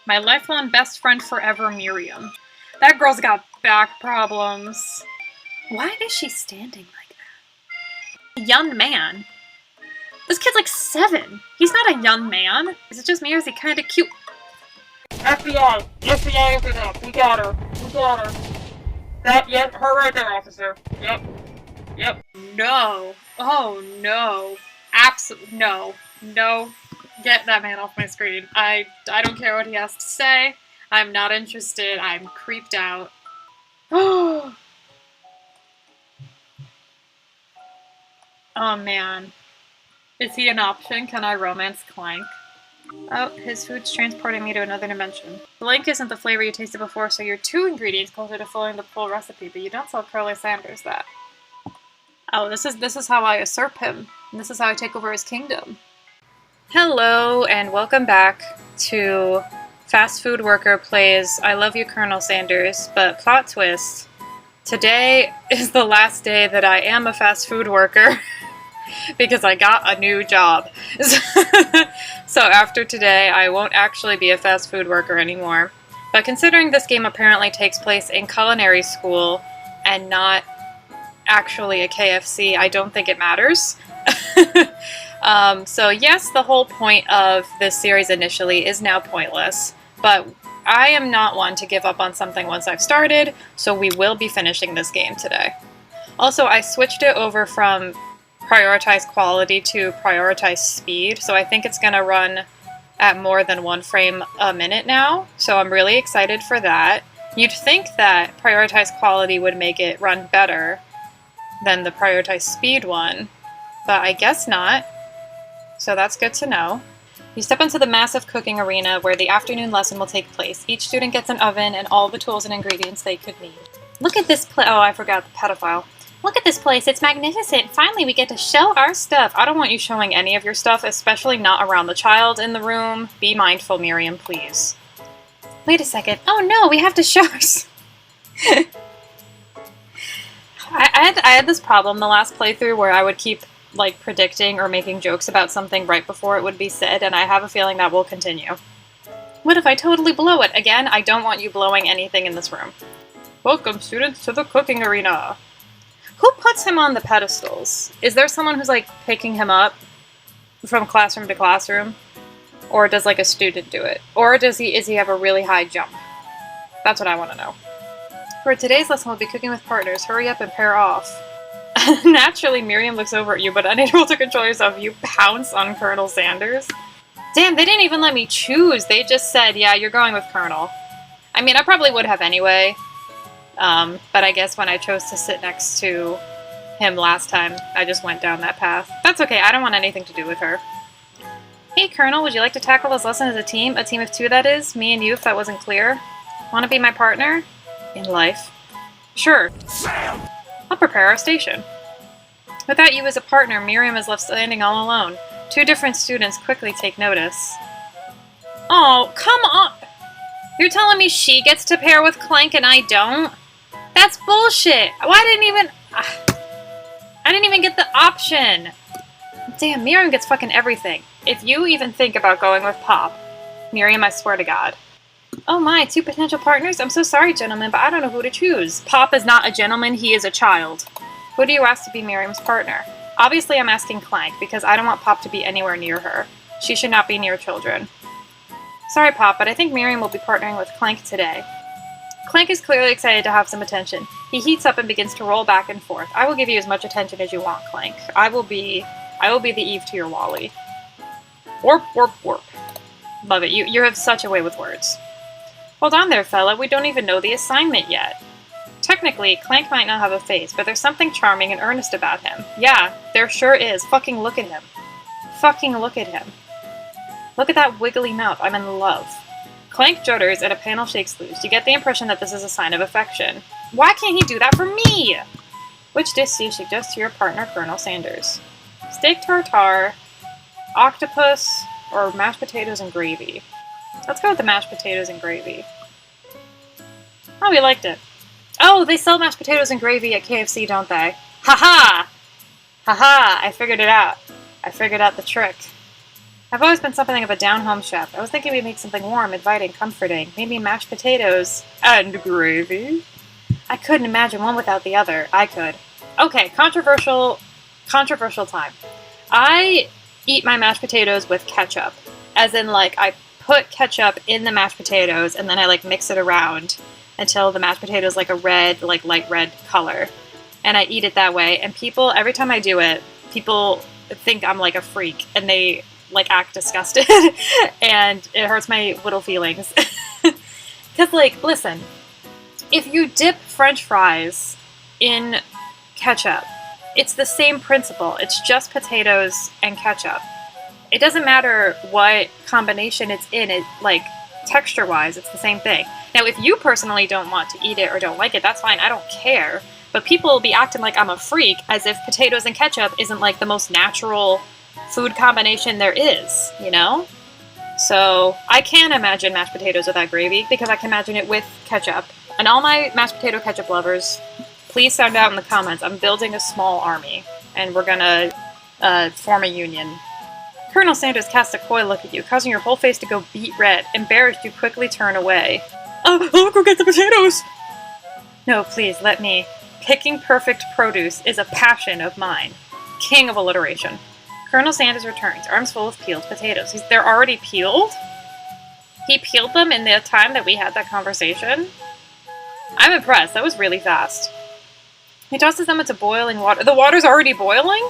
My lifelong best friend forever, Miriam. That girl's got back problems. Why is she standing like that? A young man? This kid's like 7. He's not a young man. Is it just me or is he kind of cute? FBI! FBI open up! We got her! We got her! Yep, her right there, officer. Yep. No. Oh, no. Absolutely. No. No. Get that man off my screen. I don't care what he has to say. I'm not interested. I'm creeped out. Oh, man. Is he an option? Can I romance Clank? Oh, his food's transporting me to another dimension. Blank isn't the flavor you tasted before, so you're 2 ingredients closer to following the full recipe, but you don't tell Curly Sanders that. Oh, this is how I usurp him. And this is how I take over his kingdom. Hello, and welcome back to Fast Food Worker Plays I Love You, Colonel Sanders, but plot twist. Today is the last day that I am a fast food worker because I got a new job. So after today, I won't actually be a fast food worker anymore. But considering this game apparently takes place in culinary school and not actually a KFC, I don't think it matters. So yes, the whole point of this series initially is now pointless, but I am not one to give up on something once I've started, so we will be finishing this game today. Also, I switched it over from prioritize quality to prioritize speed, so I think it's going to run at more than 1 frame a minute now, so I'm really excited for that. You'd think that prioritize quality would make it run better than the prioritize speed one, but I guess not. So that's good to know. You step into the massive cooking arena where the afternoon lesson will take place. Each student gets an oven and all the tools and ingredients they could need. Look at this place. Oh, I forgot the pedophile. Look at this place. It's magnificent. Finally, we get to show our stuff. I don't want you showing any of your stuff, especially not around the child in the room. Be mindful, Miriam, please. Wait a second. Oh no, we have to show us. I had this problem the last playthrough where I would keep like predicting or making jokes about something right before it would be said, and I have a feeling that will continue. What if I totally blow it? Again, I don't want you blowing anything in this room. Welcome, students, to the cooking arena. Who puts him on the pedestals? Is there someone who's like picking him up from classroom to classroom? Or does like a student do it? Or is he have a really high jump? That's what I want to know. For today's lesson, we'll be cooking with partners. Hurry up and pair off. Naturally, Miriam looks over at you, but unable to control yourself, you pounce on Colonel Sanders. Damn, they didn't even let me choose. They just said, yeah, you're going with Colonel. I mean, I probably would have anyway. But I guess when I chose to sit next to him last time, I just went down that path. That's okay, I don't want anything to do with her. Hey, Colonel, would you like to tackle this lesson as a team? A team of 2, that is? Me and you, if that wasn't clear? Want to be my partner? In life? Sure. Sam! I'll prepare our station. Without you as a partner, Miriam is left standing all alone. 2 different students quickly take notice. Oh, come on! You're telling me she gets to pair with Clank and I don't? That's bullshit! I didn't even get the option! Damn, Miriam gets fucking everything. If you even think about going with Pop. Miriam, I swear to God. Oh my, 2 potential partners? I'm so sorry, gentlemen, but I don't know who to choose. Pop is not a gentleman, he is a child. Who do you ask to be Miriam's partner? Obviously, I'm asking Clank, because I don't want Pop to be anywhere near her. She should not be near children. Sorry, Pop, but I think Miriam will be partnering with Clank today. Clank is clearly excited to have some attention. He heats up and begins to roll back and forth. I will give you as much attention as you want, Clank. I will be the Eve to your Wally. Warp, warp, warp. Love it. You have such a way with words. Hold on there, fella. We don't even know the assignment yet. Technically, Clank might not have a face, but there's something charming and earnest about him. Yeah, there sure is. Fucking look at him. Fucking look at him. Look at that wiggly mouth. I'm in love. Clank judders and a panel shakes loose. You get the impression that this is a sign of affection. Why can't he do that for me? Which dish do you suggest to your partner, Colonel Sanders? Steak tartare, octopus, or mashed potatoes and gravy? Let's go with the mashed potatoes and gravy. Oh, we liked it. Oh, they sell mashed potatoes and gravy at KFC, don't they? Ha-ha! Ha-ha! I figured it out. I figured out the trick. I've always been something of a down-home chef. I was thinking we'd make something warm, inviting, comforting. Maybe mashed potatoes. And gravy? I couldn't imagine one without the other. I could. Okay, controversial time. I eat my mashed potatoes with ketchup. As in, like, I put ketchup in the mashed potatoes and then I, like, mix it around until the mashed potato is, like, a red, like, light red color. And I eat it that way. And people, every time I do it, people think I'm, like, a freak. And they, like, act disgusted. And it hurts my little feelings. Because, like, listen. If you dip French fries in ketchup, it's the same principle. It's just potatoes and ketchup. It doesn't matter what combination it's in. It, like, texture-wise, it's the same thing. Now, if you personally don't want to eat it or don't like it, that's fine. I don't care. But people will be acting like I'm a freak as if potatoes and ketchup isn't, like, the most natural food combination there is, you know? So, I can imagine mashed potatoes without gravy because I can imagine it with ketchup. And all my mashed potato ketchup lovers, please sound out in the comments. I'm building a small army, and we're gonna form a union. Colonel Sanders cast a coy look at you, causing your whole face to go beet red. Embarrassed, you quickly turn away. I'll go get the potatoes! No, please, let me. Picking perfect produce is a passion of mine. King of alliteration. Colonel Sanders returns, arms full of peeled potatoes. They're already peeled? He peeled them in the time that we had that conversation? I'm impressed. That was really fast. He tosses them into boiling water. The water's already boiling?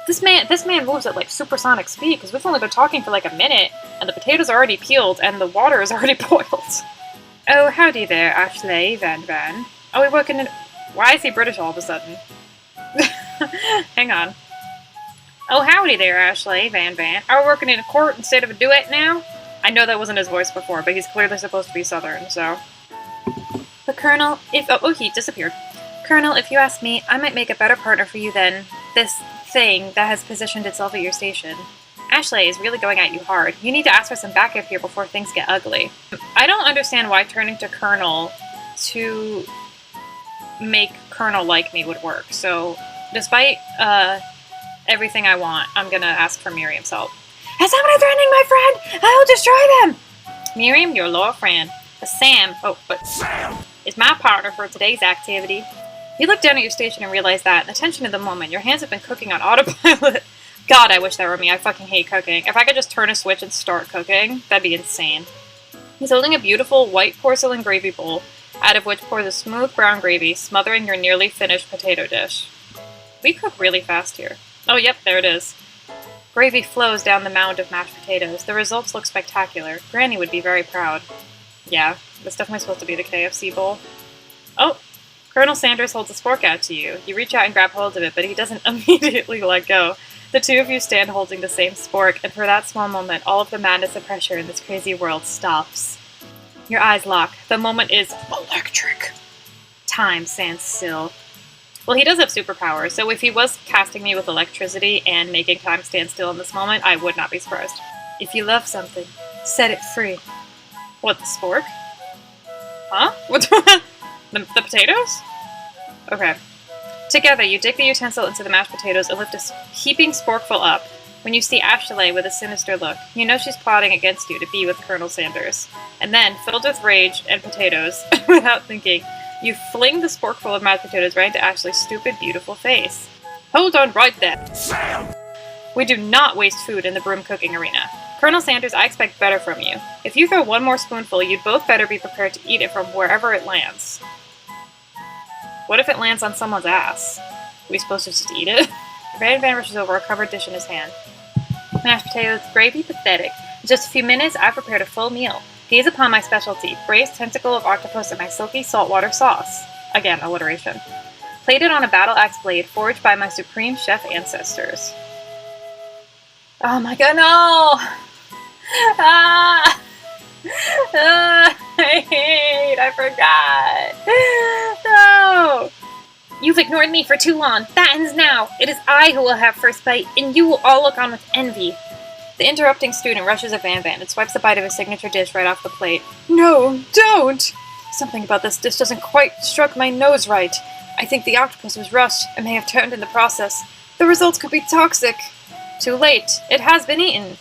This man moves at, like, supersonic speed, because we've only been talking for, like, a minute, and the potatoes are already peeled, and the water is already boiled. Oh, howdy there, Ashley Van. Oh, we working in... Why is he British all of a sudden? Hang on. Oh, howdy there, Ashley Van. Are we working in a court instead of a duet now? I know that wasn't his voice before, but he's clearly supposed to be Southern, so... But Colonel, if... Oh, he disappeared. Colonel, if you ask me, I might make a better partner for you than this thing that has positioned itself at your station. Ashley is really going at you hard. You need to ask for some backup here before things get ugly. I don't understand why turning to Colonel to make Colonel like me would work. So, despite everything I want, I'm gonna ask for Miriam's help. Is somebody threatening my friend? I'll destroy them! Miriam, your loyal friend. Sam, is my partner for today's activity. You look down at your station and realize that, in the tension of the moment, your hands have been cooking on autopilot. God, I wish that were me. I fucking hate cooking. If I could just turn a switch and start cooking, that'd be insane. He's holding a beautiful white porcelain gravy bowl, out of which pours a smooth brown gravy, smothering your nearly finished potato dish. We cook really fast here. Oh, yep, there it is. Gravy flows down the mound of mashed potatoes. The results look spectacular. Granny would be very proud. Yeah, that's definitely supposed to be the KFC bowl. Oh, Colonel Sanders holds a spork out to you. You reach out and grab hold of it, but he doesn't immediately let go. The two of you stand holding the same spork, and for that small moment, all of the madness and pressure in this crazy world stops. Your eyes lock. The moment is electric. Time stands still. Well, he does have superpowers, so if he was casting me with electricity and making time stand still in this moment, I would not be surprised. If you love something, set it free. What, the spork? Huh? What the potatoes? Okay. Together, you dig the utensil into the mashed potatoes and lift a heaping sporkful up. When you see Ashley with a sinister look, you know she's plotting against you to be with Colonel Sanders. And then, filled with rage and potatoes, without thinking, you fling the sporkful of mashed potatoes right into Ashley's stupid, beautiful face. Hold on right there. Sam! We do not waste food in the broom cooking arena. Colonel Sanders, I expect better from you. If you throw one more spoonful, you'd both better be prepared to eat it from wherever it lands. What if it lands on someone's ass? Are we supposed to just eat it? Van rushes over, a covered dish in his hand. Mashed potatoes, gravy, pathetic. In just a few minutes, I've prepared a full meal. Gaze upon my specialty, braised tentacle of octopus in my silky saltwater sauce. Again, alliteration. Plated on a battle axe blade forged by my supreme chef ancestors. Oh my god, no! I forgot. No! You've ignored me for too long. That ends now. It is I who will have first bite, and you will all look on with envy. The interrupting student rushes at Van and swipes a bite of his signature dish right off the plate. No, don't! Something about this dish doesn't quite struck my nose right. I think the octopus was rushed and may have turned in the process. The results could be toxic. Too late. It has been eaten.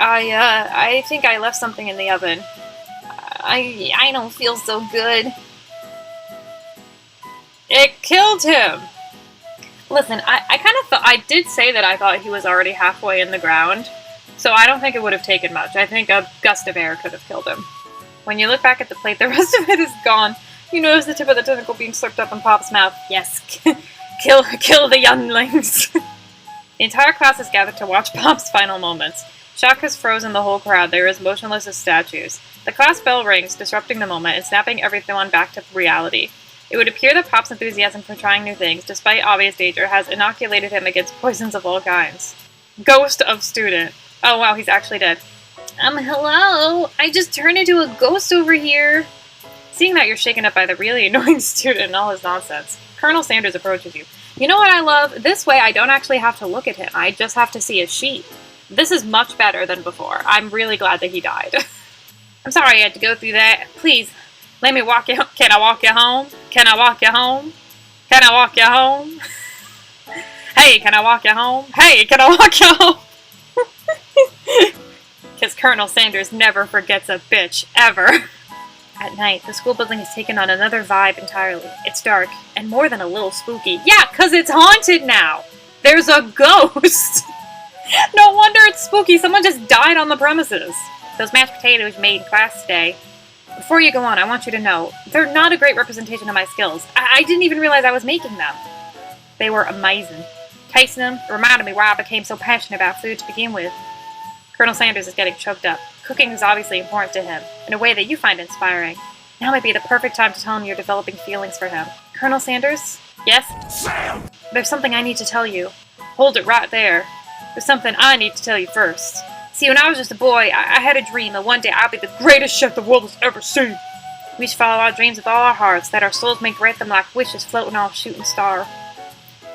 I think I left something in the oven. I don't feel so good. It killed him! Listen, I kind of thought, I did say that I thought he was already halfway in the ground, so I don't think it would have taken much. I think a gust of air could have killed him. When you look back at the plate, the rest of it is gone. You notice the tip of the tentacle being slipped up in Pop's mouth. Yes, kill the younglings. The entire class is gathered to watch Pop's final moments. Shock has frozen the whole crowd. They are as motionless as statues. The class bell rings, disrupting the moment and snapping everyone back to reality. It would appear that Pop's enthusiasm for trying new things, despite obvious danger, has inoculated him against poisons of all kinds. Ghost of student. Oh wow, he's actually dead. Hello? I just turned into a ghost over here. Seeing that you're shaken up by the really annoying student and all his nonsense, Colonel Sanders approaches you. You know what I love? This way I don't actually have to look at him. I just have to see his sheet. This is much better than before. I'm really glad that he died. I'm sorry I had to go through that. Please, let me walk you home. Can I walk you home? Can I walk you home? Can I walk you home? Hey, can I walk you home? Hey, can I walk you home? Because Colonel Sanders never forgets a bitch, ever. At night, the school building has taken on another vibe entirely. It's dark, and more than a little spooky. Yeah, because it's haunted now! There's a ghost! No wonder it's spooky, someone just died on the premises. Those mashed potatoes you made in class today. Before you go on, I want you to know, they're not a great representation of my skills. I didn't even realize I was making them. They were amazing. Tasting them reminded me why I became so passionate about food to begin with. Colonel Sanders is getting choked up. Cooking is obviously important to him, in a way that you find inspiring. Now might be the perfect time to tell him you're developing feelings for him. Colonel Sanders? Yes? Sam! There's something I need to tell you. Hold it right there. There's something I need to tell you first. See, when I was just a boy, I had a dream that one day I'd be the greatest chef the world has ever seen. We should follow our dreams with all our hearts, that our souls may grant them like wishes floating off a shooting star.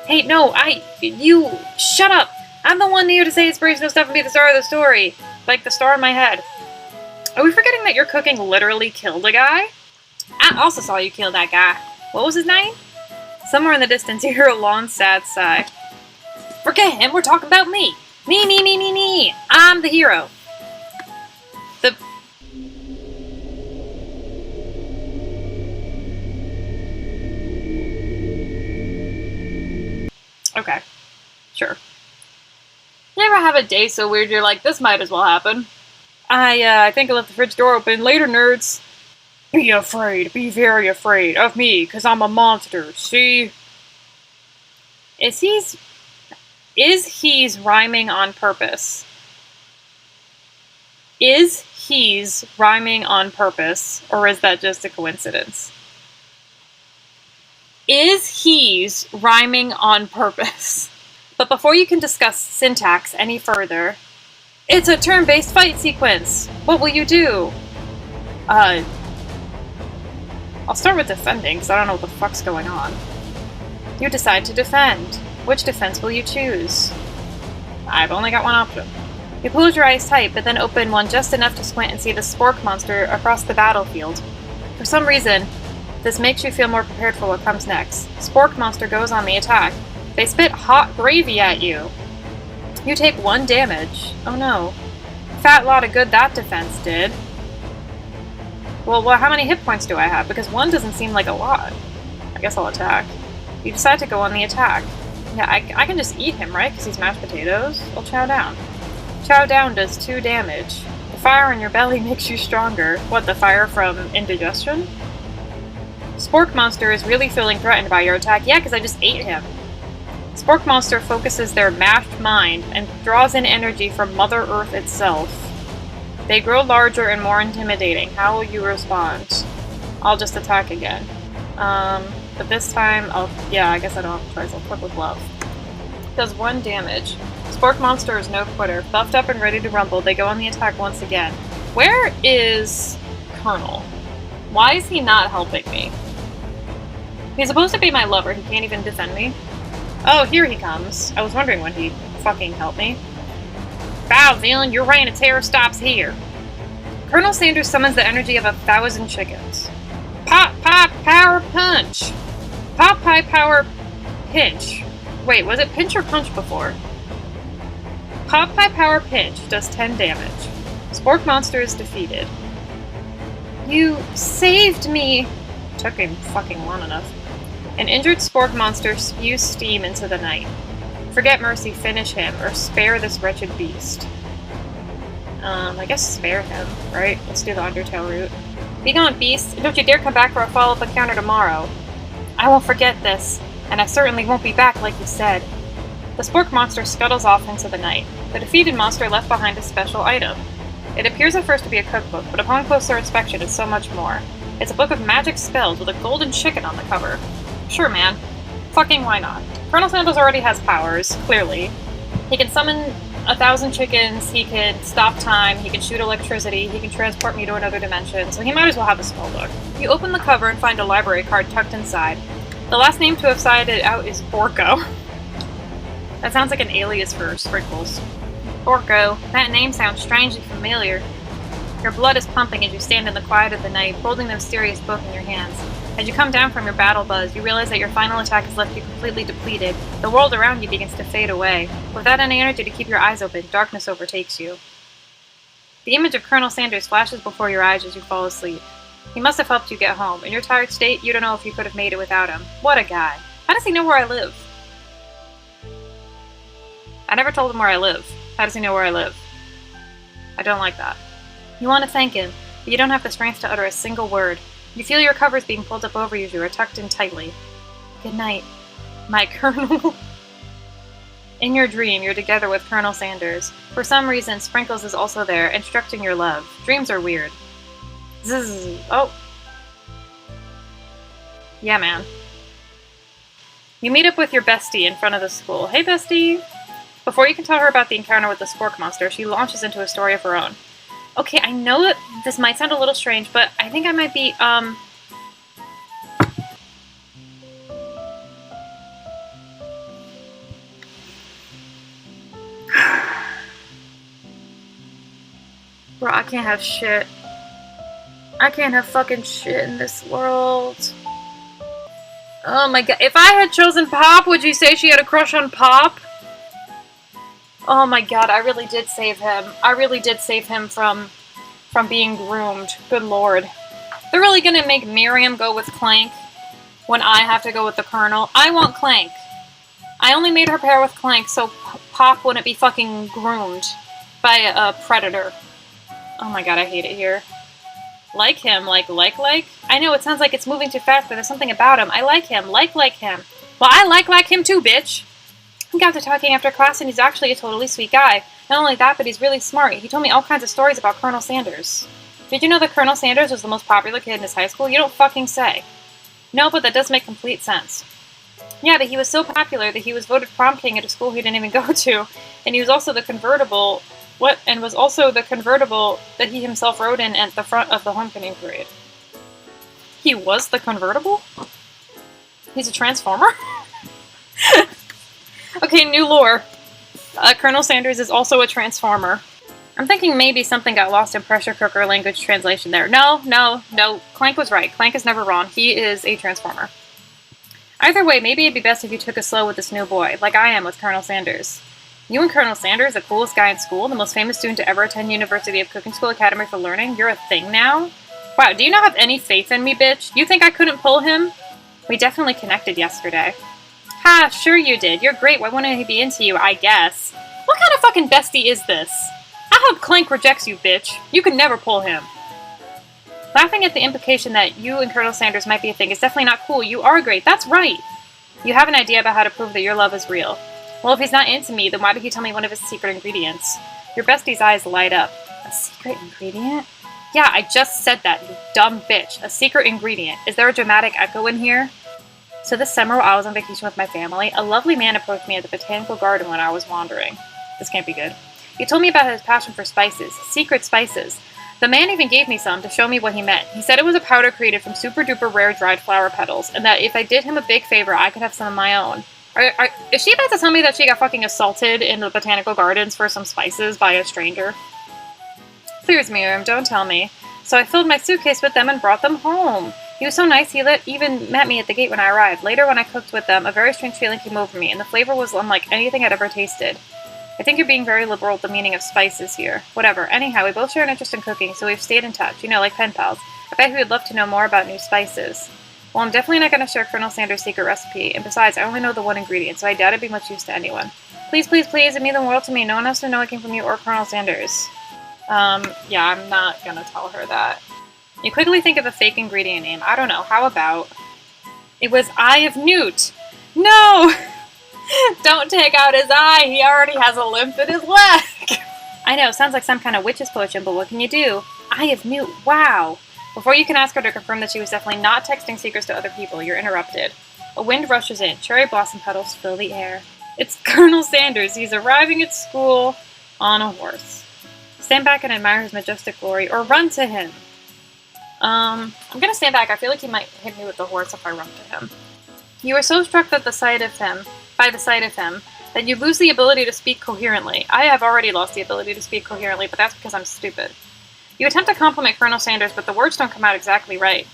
Hey, no, you, shut up! I'm the one here to say inspirational stuff and be the star of the story. Like the star in my head. Are we forgetting that your cooking literally killed a guy? I also saw you kill that guy. What was his name? Somewhere in the distance you hear a long, sad sigh. Forget him, we're talking about me. Me. I'm the hero. Okay. Sure. You ever have a day so weird you're like, this might as well happen? I think I left the fridge door open. Later, nerds. Be afraid. Be very afraid of me, because I'm a monster, see? Is he's rhyming on purpose? Is he's rhyming on purpose, or is that just a coincidence? Is he's rhyming on purpose? But before you can discuss syntax any further, it's a turn-based fight sequence. What will you do? I'll start with defending, because I don't know what the fuck's going on. You decide to defend. Which defense will you choose? I've only got one option. You close your eyes tight, but then open one just enough to squint and see the spork monster across the battlefield. For some reason, this makes you feel more prepared for what comes next. Spork monster goes on the attack. They spit hot gravy at you. You take 1 damage. Oh no. Fat lot of good that defense did. Well, how many hit points do I have? Because 1 doesn't seem like a lot. I guess I'll attack. You decide to go on the attack. Yeah, I can just eat him, right? Because he's mashed potatoes. I'll chow down. Chow down does 2 damage. The fire in your belly makes you stronger. What, the fire from indigestion? Spork Monster is really feeling threatened by your attack. Yeah, because I just ate him. Spork Monster focuses their mashed mind and draws in energy from Mother Earth itself. They grow larger and more intimidating. How will you respond? I'll just attack again. But this time, I guess I don't have a choice. I'll click with love. Does 1 damage. Spork Monster is no quitter. Buffed up and ready to rumble, they go on the attack once again. Where is Colonel? Why is he not helping me? He's supposed to be my lover. He can't even defend me. Oh, here he comes. I was wondering when he'd fucking help me. Foul villain, your reign of terror stops here. Colonel Sanders summons the energy of 1,000 chickens. Pop, power, punch! Pop, power, pinch. Wait, was it pinch or punch before? Pop High Power Pinch does 10 damage. Spork Monster is defeated. You saved me! Took him fucking long enough. An injured Spork Monster spews steam into the night. Forget mercy, finish him, or spare this wretched beast. I guess spare him, right? Let's do the Undertale route. Be gone, beast, and don't you dare come back for a follow-up encounter tomorrow. I won't forget this, and I certainly won't be back like you said. The Spork Monster scuttles off into the night. The defeated monster left behind a special item. It appears at first to be a cookbook, but upon closer inspection it's so much more. It's a book of magic spells with a golden chicken on the cover. Sure, man. Fucking why not? Colonel Sanders already has powers, clearly. He can summon 1,000 chickens, he can stop time, he can shoot electricity, he can transport me to another dimension, so he might as well have a spell book. You open the cover and find a library card tucked inside. The last name to have signed it out is Borko. That sounds like an alias for Sprinkles. Borko. That name sounds strangely familiar. Your blood is pumping as you stand in the quiet of the night, holding the mysterious book in your hands. As you come down from your battle buzz, you realize that your final attack has left you completely depleted. The world around you begins to fade away. Without any energy to keep your eyes open, darkness overtakes you. The image of Colonel Sanders flashes before your eyes as you fall asleep. He must have helped you get home. In your tired state, you don't know if you could have made it without him. What a guy. How does he know where I live? I never told him where I live. How does he know where I live? I don't like that. You want to thank him, but you don't have the strength to utter a single word. You feel your covers being pulled up over you as you are tucked in tightly. Good night, my Colonel. In your dream, you're together with Colonel Sanders. For some reason, Sprinkles is also there, instructing your love. Dreams are weird. Zzz. Oh. Yeah, man. You meet up with your bestie in front of the school. Hey, bestie! Before you can tell her about the encounter with the Spork Monster, she launches into a story of her own. Okay, I know that this might sound a little strange, but I think I might be, Bro, I can't have shit. I can't have fucking shit in this world. Oh my god. If I had chosen Pop, would you say she had a crush on Pop? Oh my god, I really did save him. I really did save him from being groomed. Good lord. They're really gonna make Miriam go with Clank when I have to go with the Colonel. I want Clank. I only made her pair with Clank so Pop wouldn't be fucking groomed by a predator. Oh my god, I hate it here. Like him, like? I know it sounds like it's moving too fast, but there's something about him. I like him, like him. Well, I like him too, bitch. We got to talking after class, and he's actually a totally sweet guy. Not only that, but he's really smart. He told me all kinds of stories about Colonel Sanders. Did you know that Colonel Sanders was the most popular kid in his high school? You don't fucking say. No, but that does make complete sense. Yeah, but he was so popular that he was voted prom king at a school he didn't even go to, and he was also the convertible... And was also the convertible that he himself rode in at the front of the homecoming parade. He was the convertible? He's a transformer? Okay, new lore. Colonel Sanders is also a transformer. I'm thinking maybe something got lost in pressure cooker language translation there. No. Clank was right. Clank is never wrong. He is a transformer. Either way, maybe it'd be best if you took it slow with this new boy, like I am with Colonel Sanders. You and Colonel Sanders, the coolest guy in school, the most famous student to ever attend University of Cooking School Academy for Learning, you're a thing now? Wow, do you not have any faith in me, bitch? You think I couldn't pull him? We definitely connected yesterday. Ha, sure you did. You're great. Why wouldn't he be into you, I guess? What kind of fucking bestie is this? I hope Clank rejects you, bitch. You could never pull him. Laughing at the implication that you and Colonel Sanders might be a thing is definitely not cool. You are great. That's right. You have an idea about how to prove that your love is real. Well, if he's not into me, then why did he tell me one of his secret ingredients? Your bestie's eyes light up. A secret ingredient? Yeah, I just said that, you dumb bitch. A secret ingredient. Is there a dramatic echo in here? So this summer, while I was on vacation with my family, a lovely man approached me at the botanical garden when I was wandering. This can't be good. He told me about his passion for spices. Secret spices. The man even gave me some to show me what he meant. He said it was a powder created from super duper rare dried flower petals, and that if I did him a big favor, I could have some of my own. Is she about to tell me that she got fucking assaulted in the botanical gardens for some spices by a stranger? Please, Miriam, don't tell me. So I filled my suitcase with them and brought them home. He was so nice, he even met me at the gate when I arrived. Later, when I cooked with them, a very strange feeling came over me, and the flavor was unlike anything I'd ever tasted. I think you're being very liberal with the meaning of spices here. Whatever. Anyhow, we both share an interest in cooking, so we've stayed in touch. You know, like pen pals. I bet he would love to know more about new spices. Well, I'm definitely not going to share Colonel Sanders' secret recipe, and besides, I only know the one ingredient, so I doubt it'd be much use to anyone. Please, please, please, it means the world to me. No one has to know it came from you or Colonel Sanders. Yeah, I'm not gonna tell her that. You quickly think of a fake ingredient name. I don't know, how about... It was Eye of Newt! No! Don't take out his eye, he already has a limp in his leg! I know, sounds like some kind of witch's potion, but what can you do? Eye of Newt, wow! Before you can ask her to confirm that she was definitely not texting secrets to other people, you're interrupted. A wind rushes in, cherry blossom petals fill the air. It's Colonel Sanders, he's arriving at school on a horse. Stand back and admire his majestic glory, or run to him! I'm gonna stand back, I feel like he might hit me with the horse if I run to him. You are so struck by the sight of him, that you lose the ability to speak coherently. I have already lost the ability to speak coherently, but that's because I'm stupid. You attempt to compliment Colonel Sanders, but the words don't come out exactly right.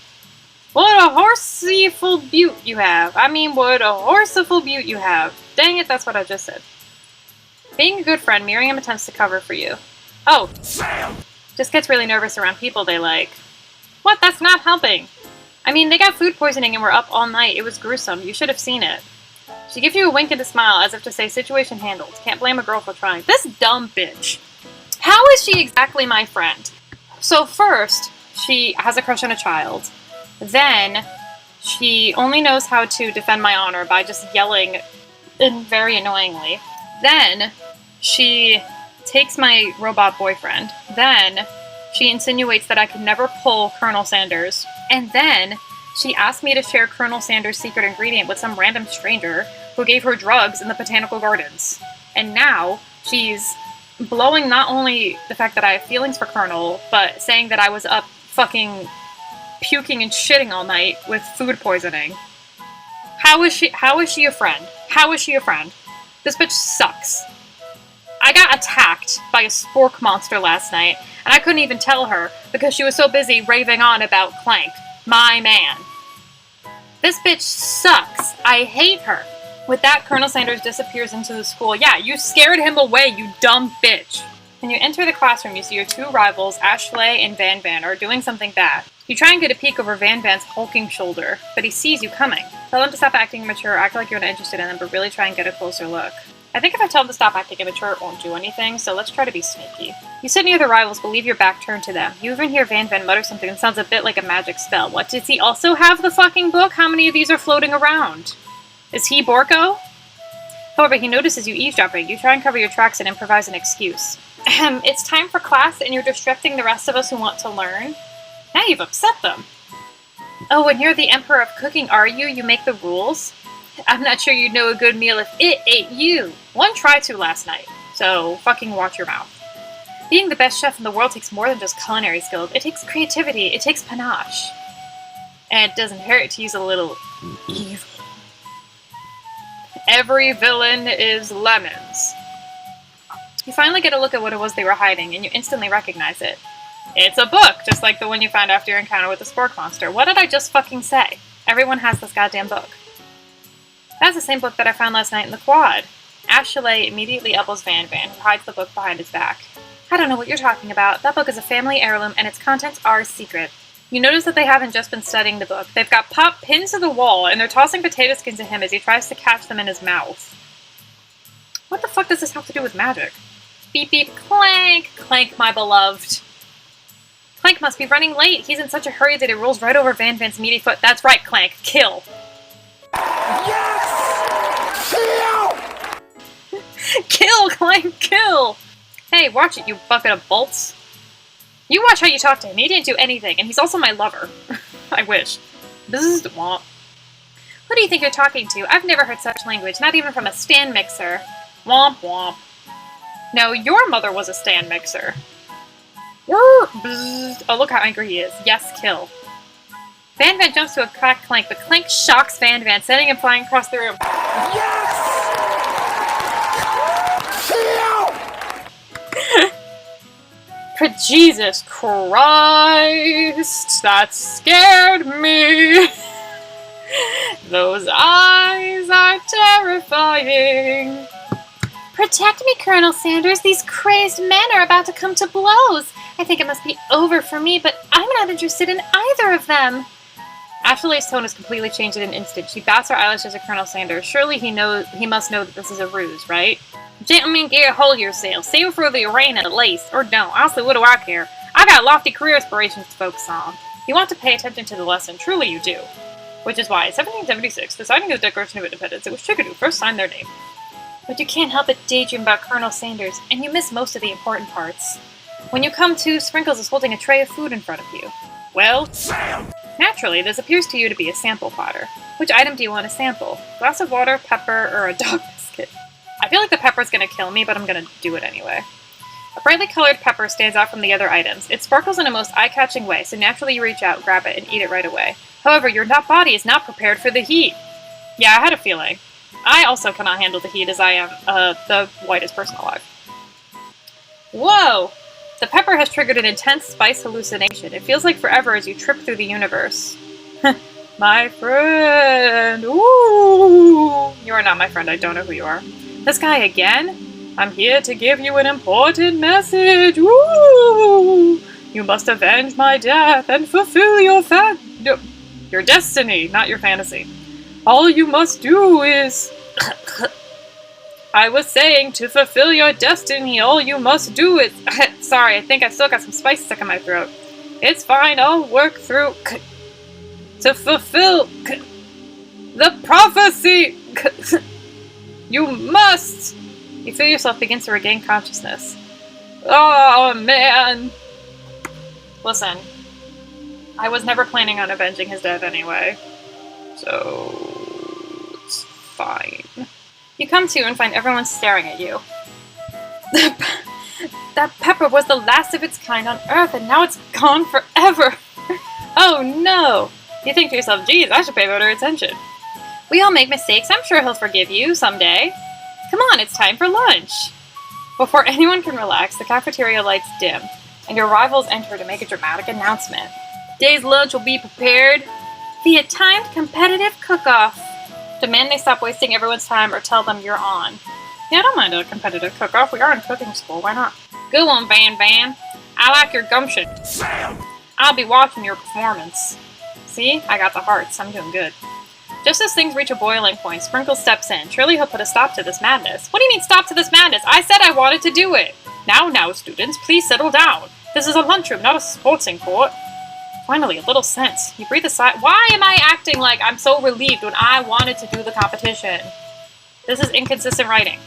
What a horseful beaut you have! I mean, what a horseful beaut you have! Dang it, that's what I just said. Being a good friend, Miriam attempts to cover for you. Oh, Sam! Just gets really nervous around people they like. What? That's not helping! I mean, they got food poisoning and were up all night. It was gruesome. You should have seen it. She gives you a wink and a smile, as if to say, situation handled. Can't blame a girl for trying. This dumb bitch! How is she exactly my friend? So first, she has a crush on a child. Then, she only knows how to defend my honor by just yelling very annoyingly. Then, she takes my robot boyfriend. Then, she insinuates that I could never pull Colonel Sanders. And then, she asked me to share Colonel Sanders' secret ingredient with some random stranger who gave her drugs in the botanical gardens. And now, she's blowing not only the fact that I have feelings for Colonel, but saying that I was up fucking puking and shitting all night with food poisoning. How is she a friend? How is she a friend? This bitch sucks. I got attacked by a spork monster last night, and I couldn't even tell her because she was so busy raving on about Clank, my man. This bitch sucks. I hate her. With that, Colonel Sanders disappears into the school. Yeah, you scared him away, you dumb bitch. When you enter the classroom, you see your two rivals, Ashley and Van Van, are doing something bad. You try and get a peek over Van Van's hulking shoulder, but he sees you coming. Tell him to stop acting immature, act like you're not interested in him, but really try and get a closer look. I think if I tell him to stop acting immature, it won't do anything, so let's try to be sneaky. You sit near the rivals, but leave your back turned to them. You even hear Van Van mutter something that sounds a bit like a magic spell. What, does he also have the fucking book? How many of these are floating around? Is he Borko? However, he notices you eavesdropping. You try and cover your tracks and improvise an excuse. It's time for class and you're distracting the rest of us who want to learn? Now you've upset them. Oh, and you're the Emperor of Cooking, are you? You make the rules? I'm not sure you'd know a good meal if it ate you. One tried to last night, so fucking watch your mouth. Being the best chef in the world takes more than just culinary skills. It takes creativity, it takes panache. And it doesn't hurt to use a little evil. Every villain is lemons. You finally get a look at what it was they were hiding, and you instantly recognize it. It's a book, just like the one you found after your encounter with the spork monster. What did I just fucking say? Everyone has this goddamn book. That's the same book that I found last night in the quad. Ashley immediately elbows Van Van, who hides the book behind his back. I don't know what you're talking about. That book is a family heirloom, and its contents are secret. You notice that they haven't just been studying the book. They've got Pop pinned to the wall, and they're tossing potato skins at him as he tries to catch them in his mouth. What the fuck does this have to do with magic? Beep beep, Clank! Clank, my beloved. Clank must be running late. He's in such a hurry that he rolls right over Van Van's meaty foot. That's right, Clank. Kill. Yes! Kill! Kill, Clank, kill! Hey, watch it, you bucket of bolts. You watch how you talk to him. He didn't do anything, and he's also my lover. I wish. Bzzzt, womp. Who do you think you're talking to? I've never heard such language, not even from a stand mixer. Womp womp. No, your mother was a stand mixer. Bzzzt. Oh, look how angry he is. Yes, kill. Van Van jumps to attack Clank, but Clank shocks Van Van, sending him flying across the room. Yes! Jesus Christ, that scared me. Those eyes are terrifying. Protect me, Colonel Sanders. These crazed men are about to come to blows. I think it must be over for me, but I'm not interested in either of them. Ashley's tone has completely changed in an instant. She bats her eyelashes at Colonel Sanders. Surely he must know that this is a ruse, right? Gentlemen, hold yourselves. Sail for the arena at least. Or don't. Honestly, what do I care? I've got lofty career aspirations to focus on. You want to pay attention to the lesson. Truly you do. Which is why, in 1776, the signing of the Declaration of Independence, it was Chickadee who first signed their name. But you can't help but daydream about Colonel Sanders, and you miss most of the important parts. When you come to, Sprinkles is holding a tray of food in front of you. Well, naturally, this appears to you to be a sample platter. Which item do you want to sample? Glass of water, pepper, or a dog biscuit? I feel like the pepper's gonna kill me, but I'm gonna do it anyway. A brightly colored pepper stands out from the other items. It sparkles in a most eye-catching way, so naturally you reach out, grab it, and eat it right away. However, your body is not prepared for the heat. Yeah, I had a feeling. I also cannot handle the heat as I am the whitest person alive. Whoa! The pepper has triggered an intense spice hallucination. It feels like forever as you trip through the universe. My friend! Ooh! You are not my friend, I don't know who you are. This guy again? I'm here to give you an important message. Ooh! You must avenge my death and fulfill your destiny, not your fantasy. All you must do is... I was saying, to fulfill your destiny, all you must do is... Sorry, I think I've still got some spice stuck in my throat. It's fine, I'll work through... to fulfill... the prophecy! You must! You feel yourself begin to regain consciousness. Oh, man! Listen, I was never planning on avenging his death anyway, so it's fine. You come to and find everyone staring at you. That pepper was the last of its kind on Earth, and now it's gone forever. Oh no! You think to yourself, geez, I should pay better attention. We all make mistakes. I'm sure he'll forgive you someday. Come on, it's time for lunch. Before anyone can relax, the cafeteria lights dim, and your rivals enter to make a dramatic announcement. Today's lunch will be prepared via timed competitive cook-off. Demand they stop wasting everyone's time or tell them you're on. Yeah, I don't mind a competitive cook-off. We are in cooking school. Why not? Good one, Van Van. I like your gumption. I'll be watching your performance. See? I got the hearts. I'm doing good. Just as things reach a boiling point, Sprinkles steps in. Surely he'll put a stop to this madness. What do you mean stop to this madness? I said I wanted to do it. Now, students, please settle down. This is a lunchroom, not a sporting court. Finally, a little sense. You breathe a sigh. Why am I acting like I'm so relieved when I wanted to do the competition? This is inconsistent writing.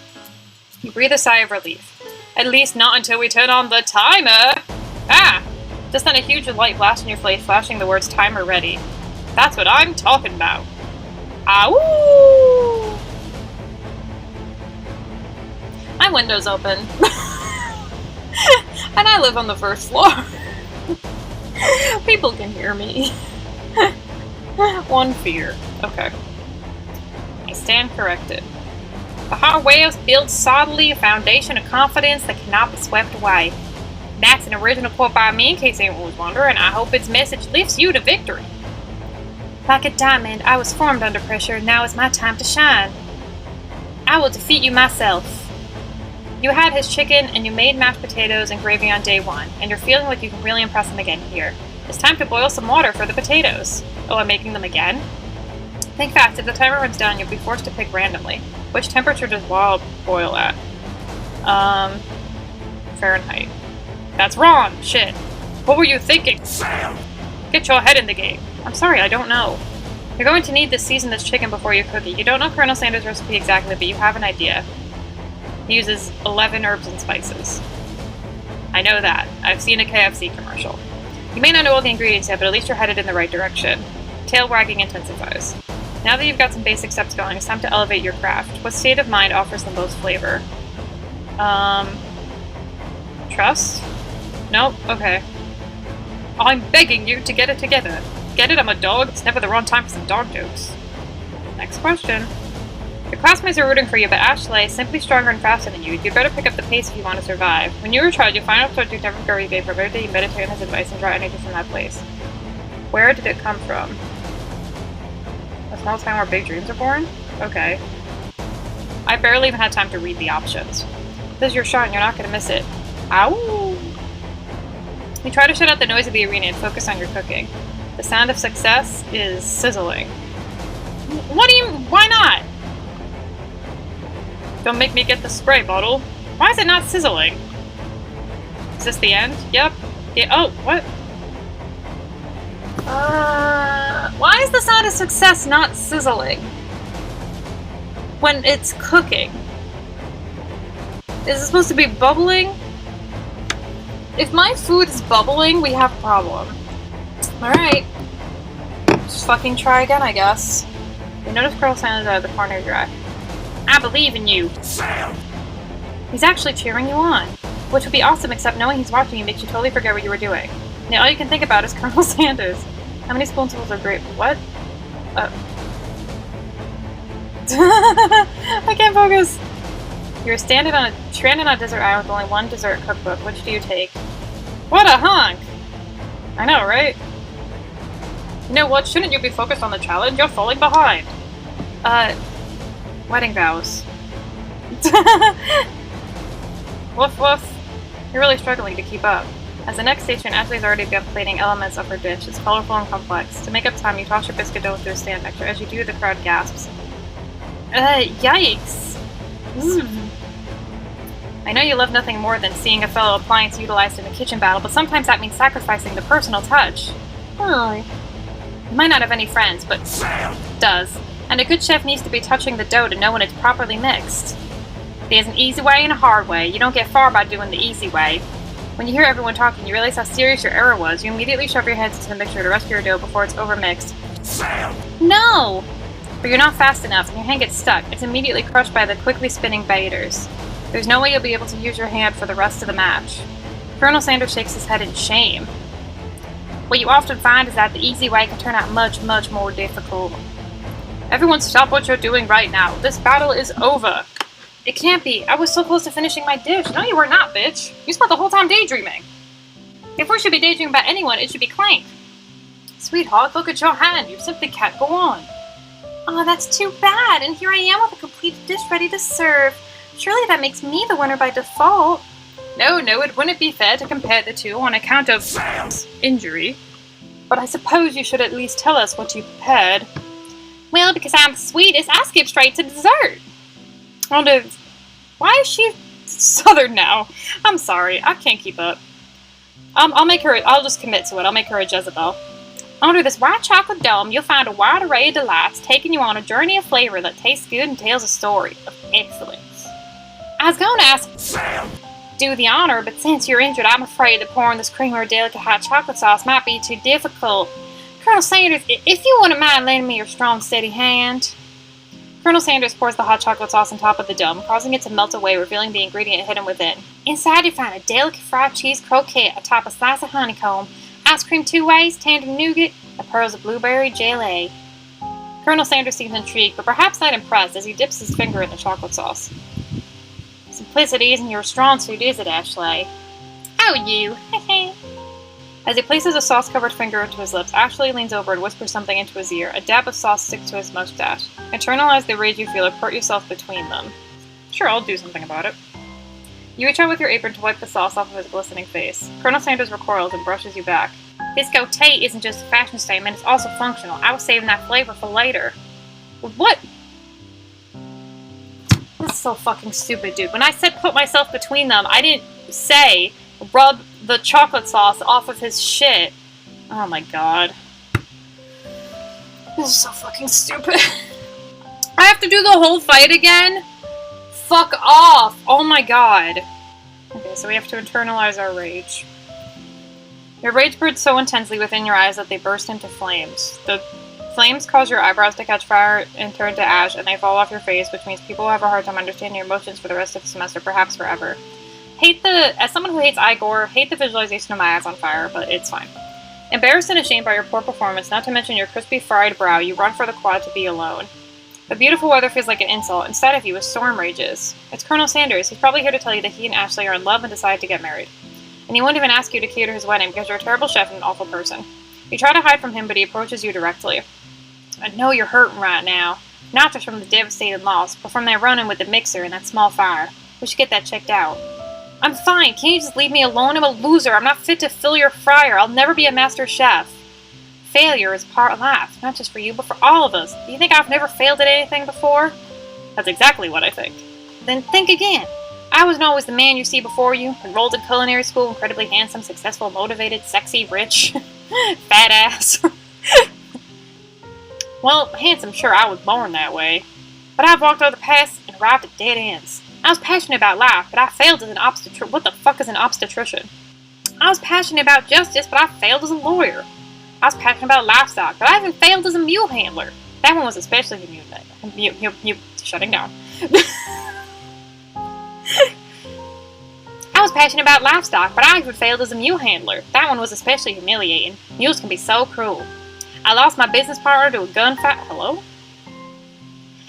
You breathe a sigh of relief. At least not until we turn on the timer. Ah! Just then a huge light flashed in your face, flashing the words timer ready. That's what I'm talking about. Ow! My window's open. And I live on the first floor. People can hear me. One fear. Okay. I stand corrected. The hard waves build solidly a foundation of confidence that cannot be swept away. That's an original quote by me, in case anyone was wondering. I hope its message lifts you to victory. Like a diamond, I was formed under pressure, and now is my time to shine. I will defeat you myself. You had his chicken, and you made mashed potatoes and gravy on day one, and you're feeling like you can really impress him again here. It's time to boil some water for the potatoes. Oh, I'm making them again? Think fast, if the timer runs down, you'll be forced to pick randomly. Which temperature does water boil at? Fahrenheit. That's wrong! Shit. What were you thinking? Sam! Get your head in the game. I'm sorry, I don't know. You're going to need to season this chicken before you cook it. You don't know Colonel Sanders' recipe exactly, but you have an idea. He uses 11 herbs and spices. I know that. I've seen a KFC commercial. You may not know all the ingredients yet, but at least you're headed in the right direction. Tail wagging intensifies. Now that you've got some basic steps going, it's time to elevate your craft. What state of mind offers the most flavor? Trust? Nope, okay. I'm begging you to get it together. Get it? I'm a dog? It's never the wrong time for some dog jokes. Next question. Your classmates are rooting for you, but Ashley is simply stronger and faster than you. You'd better pick up the pace if you want to survive. When you were a child, you find out what you never go you gave for every day you meditate on his advice and draw energy from that place. Where did it come from? A small town where big dreams are born? Okay. I barely even had time to read the options. This is your shot and you're not gonna miss it. Ow! You try to shut out the noise of the arena and focus on your cooking. The sound of success is sizzling. What do you... Why not? Don't make me get the spray bottle. Why is it not sizzling? Is this the end? Yep. Yeah. Oh, what? Why is the sound of success not sizzling when it's cooking? Is it supposed to be bubbling? If my food is bubbling, we have a problem. Alright. Just fucking try again, I guess. You notice Colonel Sanders out of the corner of your eye. I believe in you. Sam! He's actually cheering you on. Which would be awesome, except knowing he's watching you makes you totally forget what you were doing. Now all you can think about is Colonel Sanders. How many spoonfuls of grape? What? I can't focus. You're stranded on a desert island with only one dessert cookbook. Which do you take? What a hunk! I know, right? You know what? Shouldn't you be focused on the challenge? You're falling behind. Wedding vows. Woof woof. You're really struggling to keep up. As the next station, Ashley's already begun plating elements of her dish. It's colorful and complex. To make up time, you toss your biscuit dough into a stand mixer. As you do, the crowd gasps. Yikes. I know you love nothing more than seeing a fellow appliance utilized in a kitchen battle, but sometimes that means sacrificing the personal touch. Oh. You might not have any friends, but does. And a good chef needs to be touching the dough to know when it's properly mixed. There's an easy way and a hard way. You don't get far by doing the easy way. When you hear everyone talking, you realize how serious your error was. You immediately shove your hands into the mixture to rescue your dough before it's overmixed. No! But you're not fast enough, and your hand gets stuck. It's immediately crushed by the quickly spinning baters. There's no way you'll be able to use your hand for the rest of the match. Colonel Sanders shakes his head in shame. What you often find is that the easy way can turn out much, much more difficult. Everyone stop what you're doing right now. This battle is over. It can't be. I was so close to finishing my dish. No, you were not, bitch. You spent the whole time daydreaming. If we should be daydreaming about anyone, it should be Clank. Sweetheart, look at your hand. You simply can't go on. Oh, that's too bad. And here I am with a completed dish ready to serve. Surely that makes me the winner by default. No, it wouldn't be fair to compare the two on account of Sam's injury. But I suppose you should at least tell us what you prepared. Well, because I'm the sweetest, I skip straight to dessert. I wonder, why is she southern now? I'm sorry, I can't keep up. I'll just commit to it. I'll make her a Jezebel. Under this white chocolate dome, you'll find a wide array of delights, taking you on a journey of flavor that tastes good and tells a story of excellence. I was going to ask Sam do the honor, but since you're injured, I'm afraid that pouring this creamy or delicate hot chocolate sauce might be too difficult. Colonel Sanders, if you wouldn't mind lending me your strong, steady hand. Colonel Sanders pours the hot chocolate sauce on top of the dome, causing it to melt away, revealing the ingredient hidden within. Inside, you find a delicate fried cheese croquette atop a slice of honeycomb, ice cream 2 ways, tender nougat, and pearls of blueberry jelly. Colonel Sanders seems intrigued, but perhaps not impressed, as he dips his finger in the chocolate sauce. Simplicity isn't your strong suit, is it, Ashley? Oh, you! As he places a sauce-covered finger into his lips, Ashley leans over and whispers something into his ear. A dab of sauce sticks to his mustache. Internalize the rage you feel or put yourself between them. Sure, I'll do something about it. You reach out with your apron to wipe the sauce off of his glistening face. Colonel Sanders recoils and brushes you back. This goatee isn't just a fashion statement, it's also functional. I was saving that flavor for later. What? This is so fucking stupid, dude. When I said put myself between them, I didn't say rub the chocolate sauce off of his shit. Oh my god. This is so fucking stupid. I have to do the whole fight again? Fuck off! Oh my god. Okay, so we have to internalize our rage. Your rage burns so intensely within your eyes that they burst into flames. The flames cause your eyebrows to catch fire and turn to ash, and they fall off your face, which means people will have a hard time understanding your emotions for the rest of the semester, perhaps forever. As someone who hates eye gore, hate the visualization of my eyes on fire, but it's fine. Embarrassed and ashamed by your poor performance, not to mention your crispy fried brow, you run for the quad to be alone. The beautiful weather feels like an insult. Instead of you, a storm rages. It's Colonel Sanders. He's probably here to tell you that he and Ashley are in love and decide to get married. And he won't even ask you to cater his wedding because you're a terrible chef and an awful person. You try to hide from him, but he approaches you directly. I know you're hurting right now. Not just from the devastating loss, but from their run-in with the mixer and that small fire. We should get that checked out. I'm fine. Can't you just leave me alone? I'm a loser. I'm not fit to fill your fryer. I'll never be a master chef. Failure is part of life, not just for you, but for all of us. Do you think I've never failed at anything before? That's exactly what I think. Then think again. I wasn't always the man you see before you, enrolled in culinary school, incredibly handsome, successful, motivated, sexy, rich, fat ass. Well, handsome, sure, I was born that way. But I've walked over the paths and arrived at dead ends. I was passionate about life, but I failed as an obstetrician. What the fuck is an obstetrician? I was passionate about justice, but I failed as a lawyer. I was passionate about livestock, but I even failed as a mule handler. That one was especially shutting down. I was passionate about livestock, but I even failed as a mule handler. That one was especially humiliating. Mules can be so cruel. I lost my business partner to a gunfight. Hello?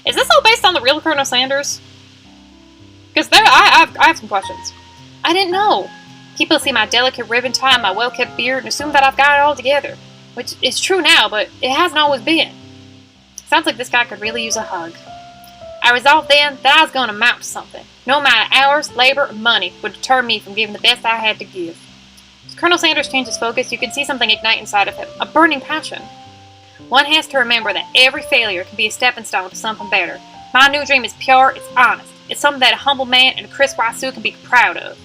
Is this all based on the real Colonel Sanders? Because I have some questions. I didn't know. People see my delicate ribbon tie and my well-kept beard and assume that I've got it all together. Which is true now, but it hasn't always been. Sounds like this guy could really use a hug. I resolved then that I was going to amount to something. No amount of hours, labor, or money would deter me from giving the best I had to give. As Colonel Sanders changed his focus, you could see something ignite inside of him, a burning passion. One has to remember that every failure can be a stepping stone to something better. My new dream is pure, it's honest. It's something that a humble man in a crisp white suit can be proud of.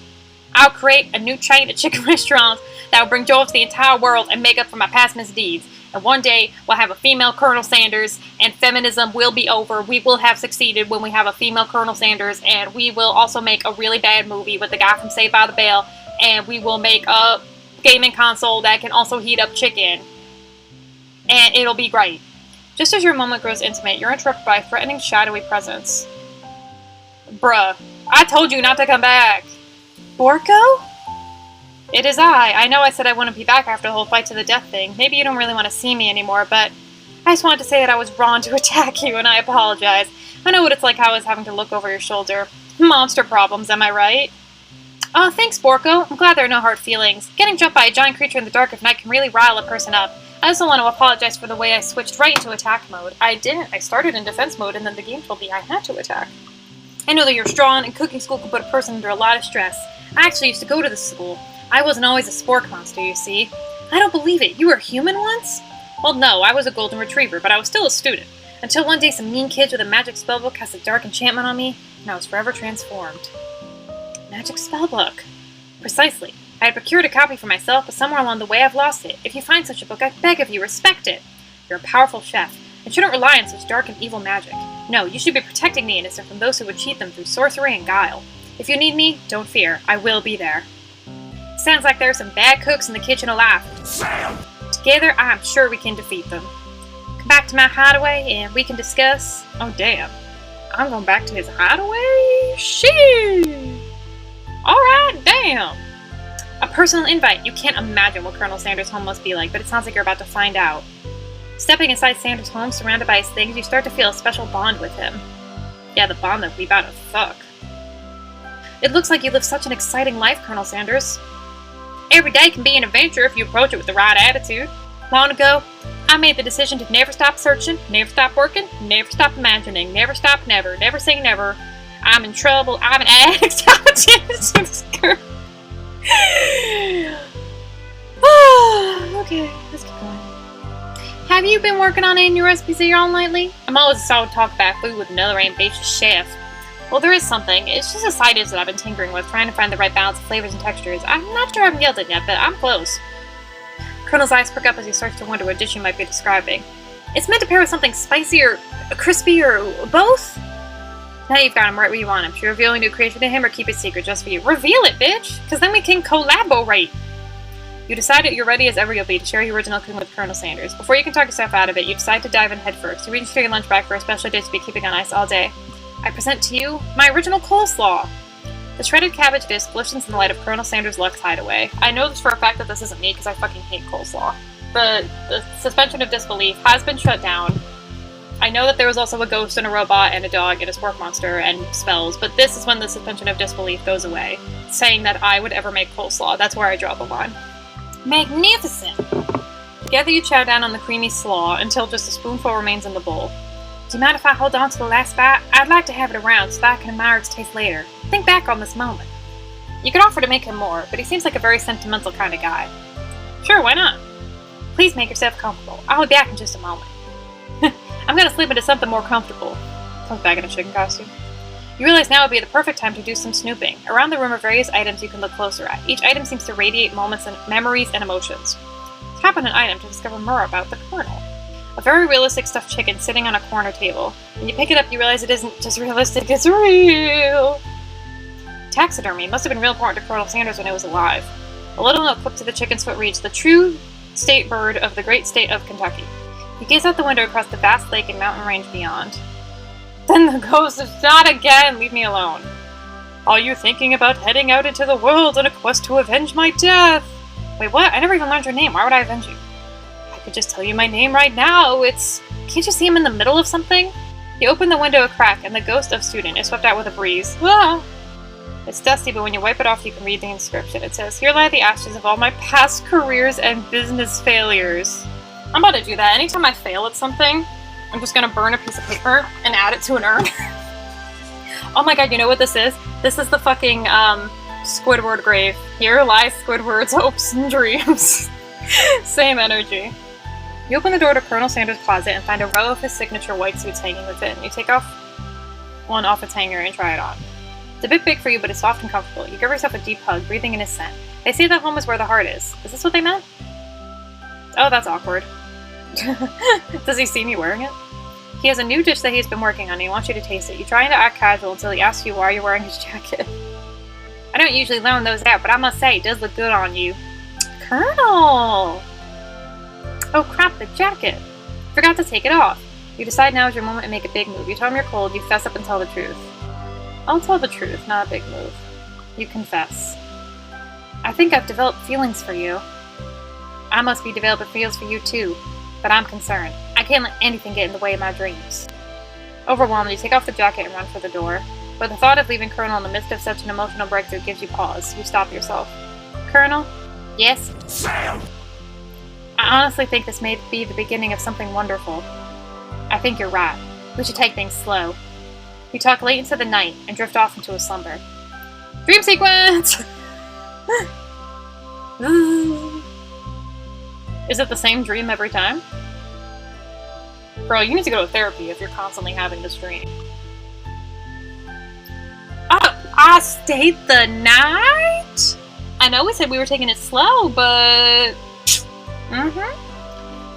I'll create a new chain of chicken restaurants that will bring joy to the entire world and make up for my past misdeeds. And one day, we'll have a female Colonel Sanders, and feminism will be over. We will have succeeded when we have a female Colonel Sanders, and we will also make a really bad movie with the guy from Saved by the Bell, and we will make a gaming console that can also heat up chicken. And it'll be great. Just as your moment grows intimate, you're interrupted by a threatening, shadowy presence. Bruh, I told you not to come back. Borko? It is I. I know I said I wouldn't be back after the whole fight to the death thing. Maybe you don't really want to see me anymore, but I just wanted to say that I was wrong to attack you, and I apologize. I know what it's like how I was having to look over your shoulder. Monster problems, am I right? Oh, thanks, Borko. I'm glad there are no hard feelings. Getting jumped by a giant creature in the dark of night can really rile a person up. I also want to apologize for the way I switched right into attack mode. I didn't. I started in defense mode, and then the game told me I had to attack. I know that you're strong, and cooking school can put a person under a lot of stress. I actually used to go to this school. I wasn't always a spork monster, you see. I don't believe it. You were human once? Well, no, I was a golden retriever, but I was still a student. Until one day some mean kids with a magic spellbook cast a dark enchantment on me, and I was forever transformed. Magic spellbook. Precisely. I had procured a copy for myself, but somewhere along the way I've lost it. If you find such a book, I beg of you, respect it. You're a powerful chef, and shouldn't rely on such dark and evil magic. No, you should be protecting the innocent from those who would cheat them through sorcery and guile. If you need me, don't fear. I will be there. Sounds like there are some bad cooks in the kitchen alive. Sam! Together, I'm sure we can defeat them. Come back to my hideaway, and we can discuss... Oh, damn. I'm going back to his hideaway? Shit! Alright, damn! A personal invite. You can't imagine what Colonel Sanders' home must be like, but it sounds like you're about to find out. Stepping inside Sanders' home, surrounded by his things, you start to feel a special bond with him. Yeah, the bond that we about to fuck. It looks like you live such an exciting life, Colonel Sanders. Every day can be an adventure if you approach it with the right attitude. Long ago, I made the decision to never stop searching, never stop working, never stop imagining, never stop never, never say never. I'm in trouble, I'm an addict, I'm a this girl. Okay, let's keep going. Have you been working on any new recipes of your own lately? I'm always so talk about food with another ambitious chef. Well, there is something. It's just a side dish that I've been tinkering with, trying to find the right balance of flavors and textures. I'm not sure I've nailed it yet, but I'm close. Colonel's eyes perk up as he starts to wonder what dish you might be describing. It's meant to pair with something spicy or crispy or both? Now you've got him right where you want him. Should you reveal a new creation to him or keep it secret just for you? Reveal it, bitch! Because then we can collaborate! You decide that you're ready as ever you'll be to share your original cooking with Colonel Sanders. Before you can talk yourself out of it, you decide to dive in head first. You reach for your lunch bag for a special dish to be keeping on ice all day. I present to you my original coleslaw. The shredded cabbage disc glistens in the light of Colonel Sanders' Lux hideaway. I know this for a fact that this isn't me because I fucking hate coleslaw. The suspension of disbelief has been shut down. I know that there was also a ghost and a robot and a dog and a spork monster and spells, but this is when the suspension of disbelief goes away. Saying that I would ever make coleslaw, that's where I draw the line. Magnificent! Together you chow down on the creamy slaw until just a spoonful remains in the bowl. Do you mind if I hold on to the last bite? I'd like to have it around so that I can admire its taste later. Think back on this moment. You could offer to make him more, but he seems like a very sentimental kind of guy. Sure, why not? Please make yourself comfortable. I'll be back in just a moment. I'm gonna slip into something more comfortable. Comes back in a chicken costume. You realize now would be the perfect time to do some snooping. Around the room are various items you can look closer at. Each item seems to radiate moments and memories and emotions. Tap on an item to discover more about the Colonel. A very realistic stuffed chicken sitting on a corner table. When you pick it up, you realize it isn't just realistic, it's real! Taxidermy must have been real important to Colonel Sanders when it was alive. A little note clipped to the chicken's foot reads, "The true state bird of the great state of Kentucky." You gaze out the window across the vast lake and mountain range beyond. Then the ghost is not again! Leave me alone. Are you thinking about heading out into the world on a quest to avenge my death? Wait, what? I never even learned your name. Why would I avenge you? I could just tell you my name right now. Can't you see him in the middle of something? You open the window a crack, and the ghost of student is swept out with a breeze. Ah! It's dusty, but when you wipe it off, you can read the inscription. It says, "Here lie the ashes of all my past careers and business failures." I'm about to do that. Anytime I fail at something, I'm just gonna burn a piece of paper and add it to an urn. Oh my god, you know what this is? This is the fucking, Squidward grave. Here lie Squidward's hopes and dreams. Same energy. You open the door to Colonel Sanders' closet and find a row of his signature white suits hanging within. You take one off its hanger and try it on. It's a bit big for you, but it's soft and comfortable. You give yourself a deep hug, breathing in his scent. They say that home is where the heart is. Is this what they meant? Oh, that's awkward. Does he see me wearing it? He has a new dish that he's been working on and he wants you to taste it. You try to act casual until he asks you why you're wearing his jacket. I don't usually loan those out, but I must say, it does look good on you. Colonel! Oh crap, the jacket! Forgot to take it off. You decide now is your moment to make a big move. You tell him you're cold, you fess up and tell the truth. I'll tell the truth, not a big move. You confess. I think I've developed feelings for you. I must be developing feelings for you too, but I'm concerned. I can't let anything get in the way of my dreams. Overwhelmed, you take off the jacket and run for the door. But the thought of leaving Colonel in the midst of such an emotional breakthrough gives you pause. You stop yourself. Colonel? Yes? Sam! I honestly think this may be the beginning of something wonderful. I think you're right. We should take things slow. You talk late into the night and drift off into a slumber. Dream sequence! Is it the same dream every time? Girl, you need to go to therapy if you're constantly having this dream. I stayed the night? I know we said we were taking it slow, but...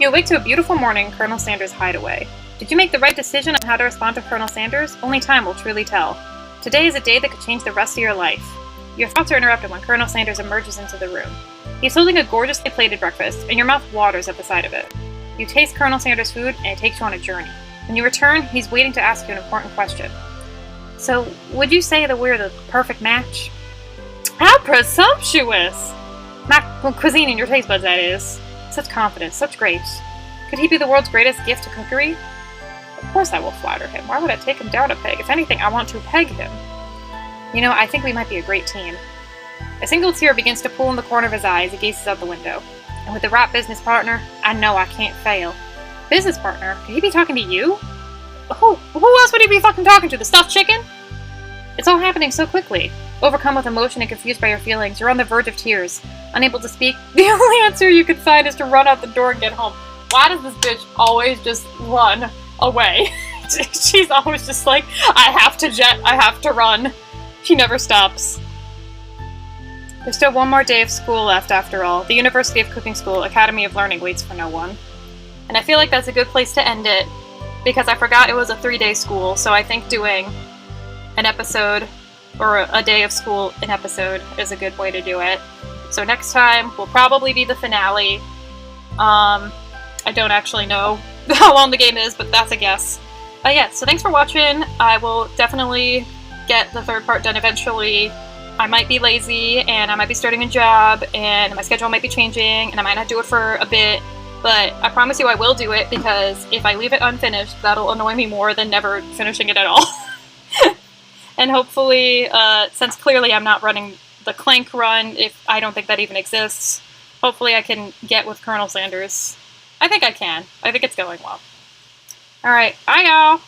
You awake to a beautiful morning in Colonel Sanders' hideaway. Did you make the right decision on how to respond to Colonel Sanders? Only time will truly tell. Today is a day that could change the rest of your life. Your thoughts are interrupted when Colonel Sanders emerges into the room. He's holding a gorgeously plated breakfast, and your mouth waters at the sight of it. You taste Colonel Sanders' food, and it takes you on a journey. When you return, he's waiting to ask you an important question. So, would you say that we're the perfect match? How presumptuous! My cuisine and your taste buds, that is. Such confidence, such grace. Could he be the world's greatest gift to cookery? Of course I will flatter him. Why would I take him down a peg? If anything, I want to peg him. You know, I think we might be a great team. A single tear begins to pool in the corner of his eye as he gazes out the window. And with the right business partner, I know I can't fail. Business partner? Could he be talking to you? Who else would he be fucking talking to? The stuffed chicken? It's all happening so quickly. Overcome with emotion and confused by your feelings, you're on the verge of tears. Unable to speak, the only answer you can find is to run out the door and get home. Why does this bitch always just run away? She's always just like, I have to run. She never stops. There's still one more day of school left after all. The University of Cooking School Academy of Learning waits for no one. And I feel like that's a good place to end it, because I forgot it was a 3-day school, so I think doing an episode, or a day of school an episode, is a good way to do it. So next time will probably be the finale. I don't actually know how long the game is, but that's a guess. Yeah, so thanks for watching. I will definitely get the third part done eventually. I might be lazy, and I might be starting a job, and my schedule might be changing, and I might not do it for a bit, but I promise you I will do it, because if I leave it unfinished, that'll annoy me more than never finishing it at all. And hopefully, since clearly I'm not running the Clank run, if I don't think that even exists, hopefully I can get with Colonel Sanders. I think I can. I think it's going well. Alright, bye y'all!